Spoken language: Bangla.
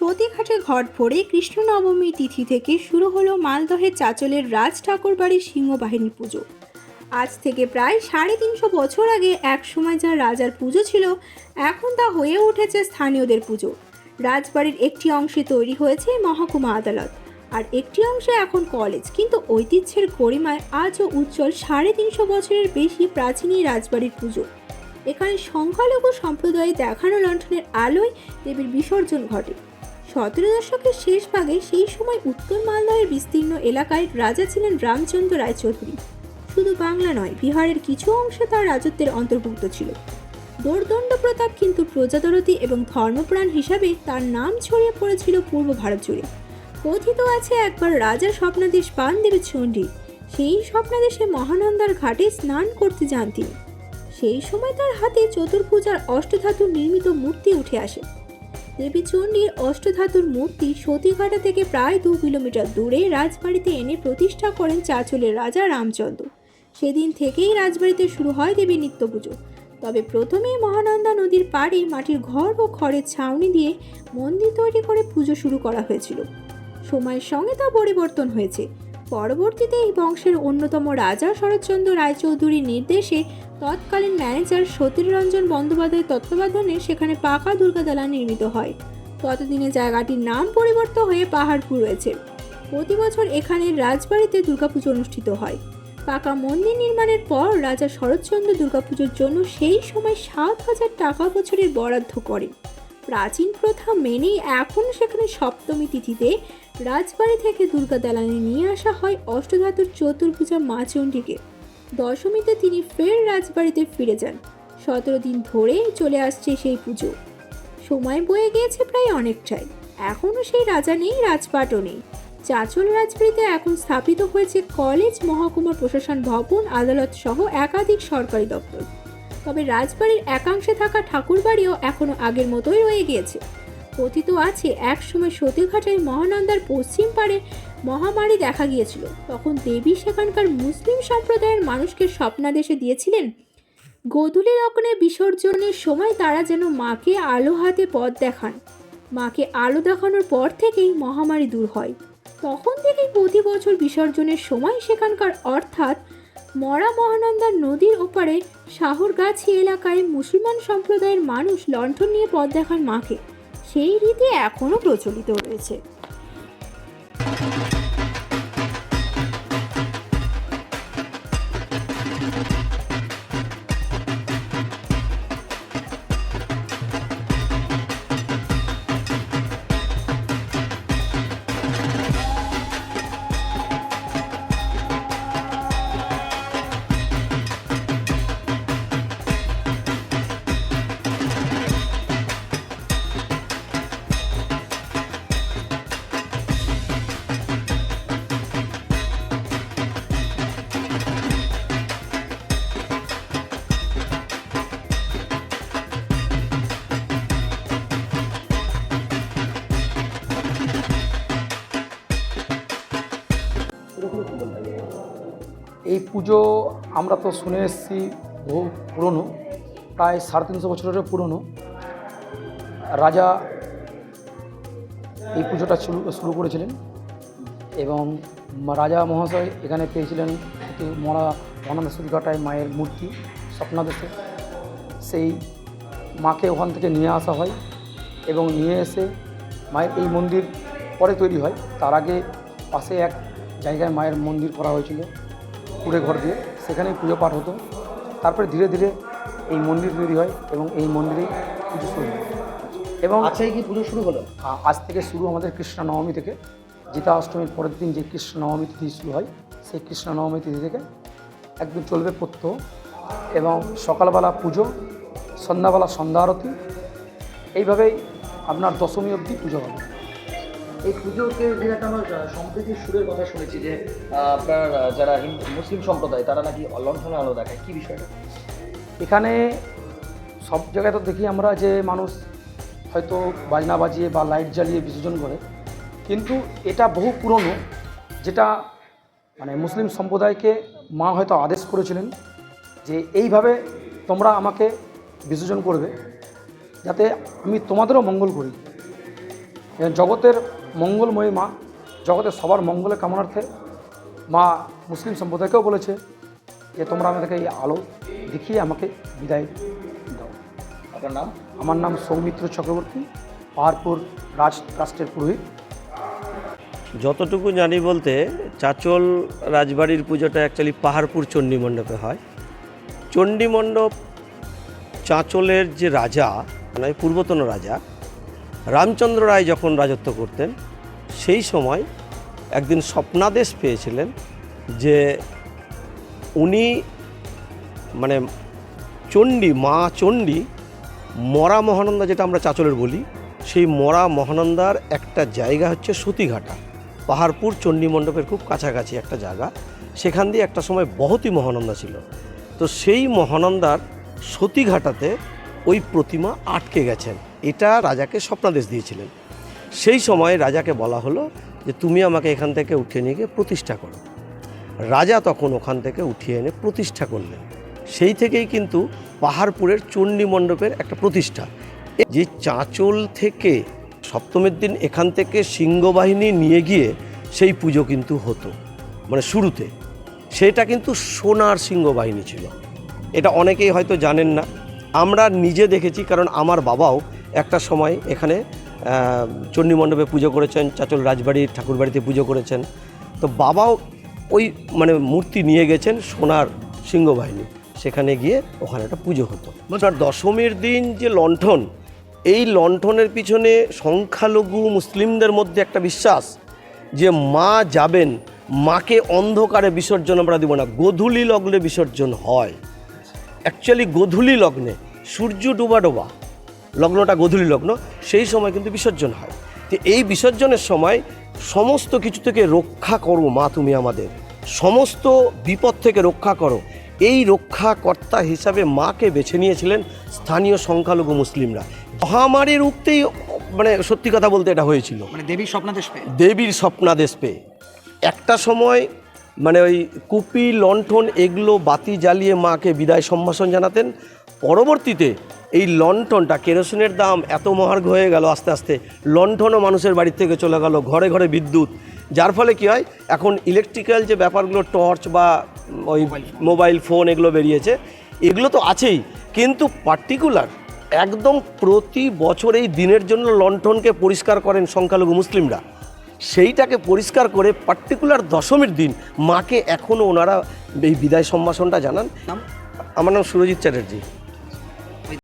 সতীঘাটে ঘট ভরে কৃষ্ণ নবমী তিথি থেকে শুরু হলো মালদহের চাঁচলের রাজ ঠাকুরবাড়ির সিংহবাহিনী পুজো। আজ থেকে প্রায় 350 বছর আগে এক সময় যা রাজার পুজো ছিল, এখন তা হয়ে উঠেছে স্থানীয়দের পুজো। রাজবাড়ির একটি অংশে তৈরি হয়েছে মহকুমা আদালত, আর একটি অংশে এখন কলেজ, কিন্তু ঐতিহ্যের গরিমায় আজও উজ্জ্বল 350 বছরের বেশি প্রাচীন এই রাজবাড়ির পুজো। এখানে সংখ্যালঘু সম্প্রদায়ে দেখানো লণ্ঠনের আলোয় দেবীর বিসর্জন ঘটে। 17 দশকের শেষ ভাগে সেই সময় উত্তর মালদহের বিস্তীর্ণ এলাকায় রাজা ছিলেন রামচন্দ্র রায়চৌধুরী। শুধু বাংলা নয়, বিহারের কিছু অংশে তার রাজত্বের অন্তর্ভুক্ত ছিল। দোর্দণ্ড প্রতাপ কিন্তু প্রজাদরতি এবং ধর্মপ্রাণ হিসাবে তার নাম ছড়িয়ে পড়েছিল পূর্ব ভারত জুড়ে। কথিত আছে একবার রাজা স্বপ্নাদেশ পান দেবী চণ্ডী। সেই স্বপ্নাদেশে মহানন্দার ঘাটে স্নান করতে যান তিনি। সেই সময় তার হাতে চতুর্ভুজার অষ্টধাতুর নির্মিত মূর্তি উঠে আসে। দেবী চণ্ডীর অষ্টধাতুর মূর্তি সতীঘাটা থেকে প্রায় 2 কিলোমিটার দূরে রাজবাড়িতে এনে প্রতিষ্ঠা করেন চাঁচলের রাজা রামচন্দ্র। সেদিন থেকেই রাজবাড়িতে শুরু হয় দেবীর নিত্য পুজো। তবে প্রথমেই মহানন্দা নদীর পাড়ে মাটির ঘর ও খড়ের ছাউনি দিয়ে মন্দির তৈরি করে পুজো শুরু করা হয়েছিল। সময়ের সঙ্গে তা পরিবর্তন হয়েছে। পরবর্তীতে এই বংশের অন্যতম রাজা শরৎচন্দ্র রায়চৌধুরীর নির্দেশে তৎকালীন ম্যানেজার সতীরঞ্জন বন্দ্যোপাধ্যায়ের তত্ত্বাবধানে সেখানে পাকা দুর্গা দালান নির্মিত হয়। ততদিনে জায়গাটির নাম পরিবর্তন হয়ে পাহাড়পুর রয়েছে। প্রতি বছর এখানে রাজবাড়িতে দুর্গাপুজো অনুষ্ঠিত হয়। পাকা মন্দির নির্মাণের পর রাজা শরৎচন্দ্র দুর্গাপুজোর জন্য সেই সময় 7,000 টাকা বছরের বরাদ্দ করেন। প্রাচীন প্রথা মেনেই এখন সেখানে সপ্তমী তিথিতে রাজবাড়ি থেকে দুর্গা দালানে নিয়ে আসা হয় অষ্টধাতুর চতুর্ভুজা মা চণ্ডীকে। দশমীতে তিনি ফের রাজবাড়িতে ফিরে যান। 17 দিন ধরে চলে আসছে সেই পুজো। সময় বয়ে গিয়েছে প্রায় অনেকটাই। এখনও সেই রাজা নেই, রাজপাটও নেই। চাঁচল রাজবাড়িতে এখন স্থাপিত হয়েছে কলেজ, মহকুমা প্রশাসন ভবন, আদালত সহ একাধিক সরকারি দপ্তর। তবে রাজবাড়ির একাংশে থাকা ঠাকুরবাড়িও এখনও আগের মতোই রয়ে গিয়েছে। কথিত আছে একসময় সতীঘাটায় মহানন্দার পশ্চিম পাড়ে মহামারী দেখা গিয়েছিল। তখন দেবী সেখানকার মুসলিম সম্প্রদায়ের মানুষকে স্বপ্নাদেশে দিয়েছিলেন গোধূলি লগ্নে বিসর্জনের সময় তারা যেন মাকে আলো হাতে পথ দেখান। মাকে আলো দেখানোর পর থেকেই মহামারী দূর হয়। তখন থেকেই প্রতি বছর বিসর্জনের সময় সেখানকার অর্থাৎ মরা মহানন্দার নদীর ওপারে শাহরগাছি এলাকায় মুসলমান সম্প্রদায়ের মানুষ লণ্ঠন নিয়ে পথ দেখান মাকে। সেই রীতি এখনও প্রচলিত রয়েছে। এই পুজো আমরা তো শুনে এসেছি বহু পুরনো, প্রায় 350 বছরেরও পুরনো। রাজা এই পুজোটা শুরু করেছিলেন এবং রাজা মহাশয় এখানে পেয়েছিলেন মহানন্দা সতীঘাটায় মায়ের মূর্তি স্বপ্নাদেশে। সেই মাকে ওখান থেকে নিয়ে আসা হয় এবং নিয়ে এসে মায়ের এই মন্দির পরে তৈরি হয়। তার আগে পাশে এক জায়গায় মায়ের মন্দির করা হয়েছিল কুড়ে ঘর দিয়ে, সেখানেই পুজো পাঠ হতো। তারপরে ধীরে ধীরে এই মন্দির তৈরি হয় এবং এই মন্দিরেই পুজো শুরু হয়। এবং আজকে কি পুজো শুরু হলো? আজ থেকে শুরু আমাদের কৃষ্ণ নবমী থেকে। জিতা অষ্টমীর পরের দিন যে কৃষ্ণ নবমী তিথি শুরু হয়, সেই কৃষ্ণ নবমী তিথি থেকে একদম চলবে প্রত্যহ। এবং সকালবেলা পুজো, সন্ধ্যাবেলা সন্ধ্যা আরতি, এইভাবেই আপনার দশমী অবধি পুজো হবে। এই পুজোকে যে একটা আমার সম্প্রীতির সুরের কথা শুনেছি যে আপনার যারা মুসলিম সম্প্রদায় তারা নাকি লণ্ঠনে আলো দেখায়, কী বিষয়টা? এখানে সব জায়গায় তো দেখি আমরা যে মানুষ হয়তো বাজনা বাজিয়ে বা লাইট জ্বালিয়ে বিসর্জন করে, কিন্তু এটা বহু পুরনো, যেটা মানে মুসলিম সম্প্রদায়কে মা হয়তো আদেশ করেছিলেন যে এইভাবে তোমরা আমাকে বিসর্জন করবে যাতে আমি তোমাদেরও মঙ্গল করি। জগতের মঙ্গলময়ী মা, জগতের সবার মঙ্গলের কামনার্থে মা মুসলিম সম্প্রদায়কেও বলেছে যে তোমরা আমাদেরকে এই আলো দেখিয়ে আমাকে বিদায় দাও। আপনার নাম? আমার নাম সৌমিত্র চক্রবর্তী, পাহাড়পুর রাষ্ট্রের পুরোহিত। যতটুকু জানি বলতে চাচল রাজবাড়ির পুজোটা অ্যাকচুয়ালি পাহাড়পুর চণ্ডী মণ্ডপে হয়। চণ্ডী মণ্ডপ চাঁচলের যে রাজা, মানে পূর্বতন রাজা রামচন্দ্র রায় যখন রাজত্ব করতেন, সেই সময় একদিন স্বপ্নাদেশ পেয়েছিলেন যে উনি মানে চণ্ডী, মা চণ্ডী মরা মহানন্দা, যেটা আমরা চাঁচলের বলি, সেই মরা মহানন্দার একটা জায়গা হচ্ছে সতীঘাটা, পাহাড়পুর চণ্ডী মণ্ডপের খুব কাছাকাছি একটা জায়গা। সেখান দিয়ে একটা সময় বহতি মহানন্দা ছিল। তো সেই মহানন্দার সতীঘাটাতে ওই প্রতিমা আটকে গেছেন, এটা রাজাকে স্বপ্নাদেশ দিয়েছিলেন। সেই সময় রাজাকে বলা হলো যে তুমি আমাকে এখান থেকে উঠিয়ে নিয়ে গিয়ে প্রতিষ্ঠা করো। রাজা তখন ওখান থেকে উঠিয়ে এনে প্রতিষ্ঠা করলেন। সেই থেকেই কিন্তু পাহাড়পুরের চণ্ডী মণ্ডপের একটা প্রতিষ্ঠা। যে চাঁচল থেকে সপ্তমীর দিন এখান থেকে সিংহবাহিনী নিয়ে গিয়ে সেই পুজো কিন্তু হতো, মানে শুরুতে সেটা কিন্তু সোনার সিংহবাহিনী ছিল। এটা অনেকেই হয়তো জানেন না, আমরা নিজে দেখেছি, কারণ আমার বাবাও একটা সময় এখানে চণ্ডী মণ্ডপে পুজো করেছেন, চাঁচল রাজবাড়ির ঠাকুরবাড়িতে পুজো করেছেন। তো বাবাও ওই মানে মূর্তি নিয়ে গেছেন সোনার সিংহবাহিনী, সেখানে গিয়ে ওখানে একটা পুজো হতো। আর দশমীর দিন যে লণ্ঠন, এই লণ্ঠনের পিছনে সংখ্যালঘু মুসলিমদের মধ্যে একটা বিশ্বাস যে মা যাবেন, মাকে অন্ধকারে বিসর্জন আমরা দেব না, গোধূলি লগ্নে বিসর্জন হয়। অ্যাকচুয়ালি গোধূলি লগ্নে, সূর্য ডোবা ডোবা লগ্নটা গোধূলি লগ্ন, সেই সময় কিন্তু বিসর্জন হয়। তো এই বিসর্জনের সময় সমস্ত কিছু থেকে রক্ষা করো মা, তুমি আমাদের সমস্ত বিপদ থেকে রক্ষা করো, এই রক্ষাকর্তা হিসাবে মাকে বেছে নিয়েছিলেন স্থানীয় সংখ্যালঘু মুসলিমরা। মহামারীর উক্তেই মানে সত্যি কথা বলতে এটা হয়েছিল, মানে দেবীর স্বপ্নাদেশ পেয়ে। দেবীর স্বপ্নাদেশ পেয়ে একটা সময় মানে ওই কুপি লণ্ঠন এগুলো বাতি জ্বালিয়ে মাকে বিদায় সম্ভাষণ জানাতেন। পরবর্তীতে এই লণ্ঠনটা, কেরোসিনের দাম এত মহার্ঘ হয়ে গেল, আস্তে আস্তে লণ্ঠনও মানুষের বাড়ির থেকে চলে গেল, ঘরে ঘরে বিদ্যুৎ, যার ফলে কী হয় এখন ইলেকট্রিক্যাল যে ব্যাপারগুলো, টর্চ বা ওই মোবাইল ফোন এগুলো বেরিয়েছে, এগুলো তো আছেই, কিন্তু পার্টিকুলার একদম প্রতি বছর এই দিনের জন্য লণ্ঠনকে পরিষ্কার করেন সংখ্যালঘু মুসলিমরা। সেইটাকে পরিষ্কার করে পার্টিকুলার দশমীর দিন মাকে এখনও ওনারা এই বিদায় সম্ভাষণটা জানান। আমার নাম সুরজিৎ চ্যাটার্জি।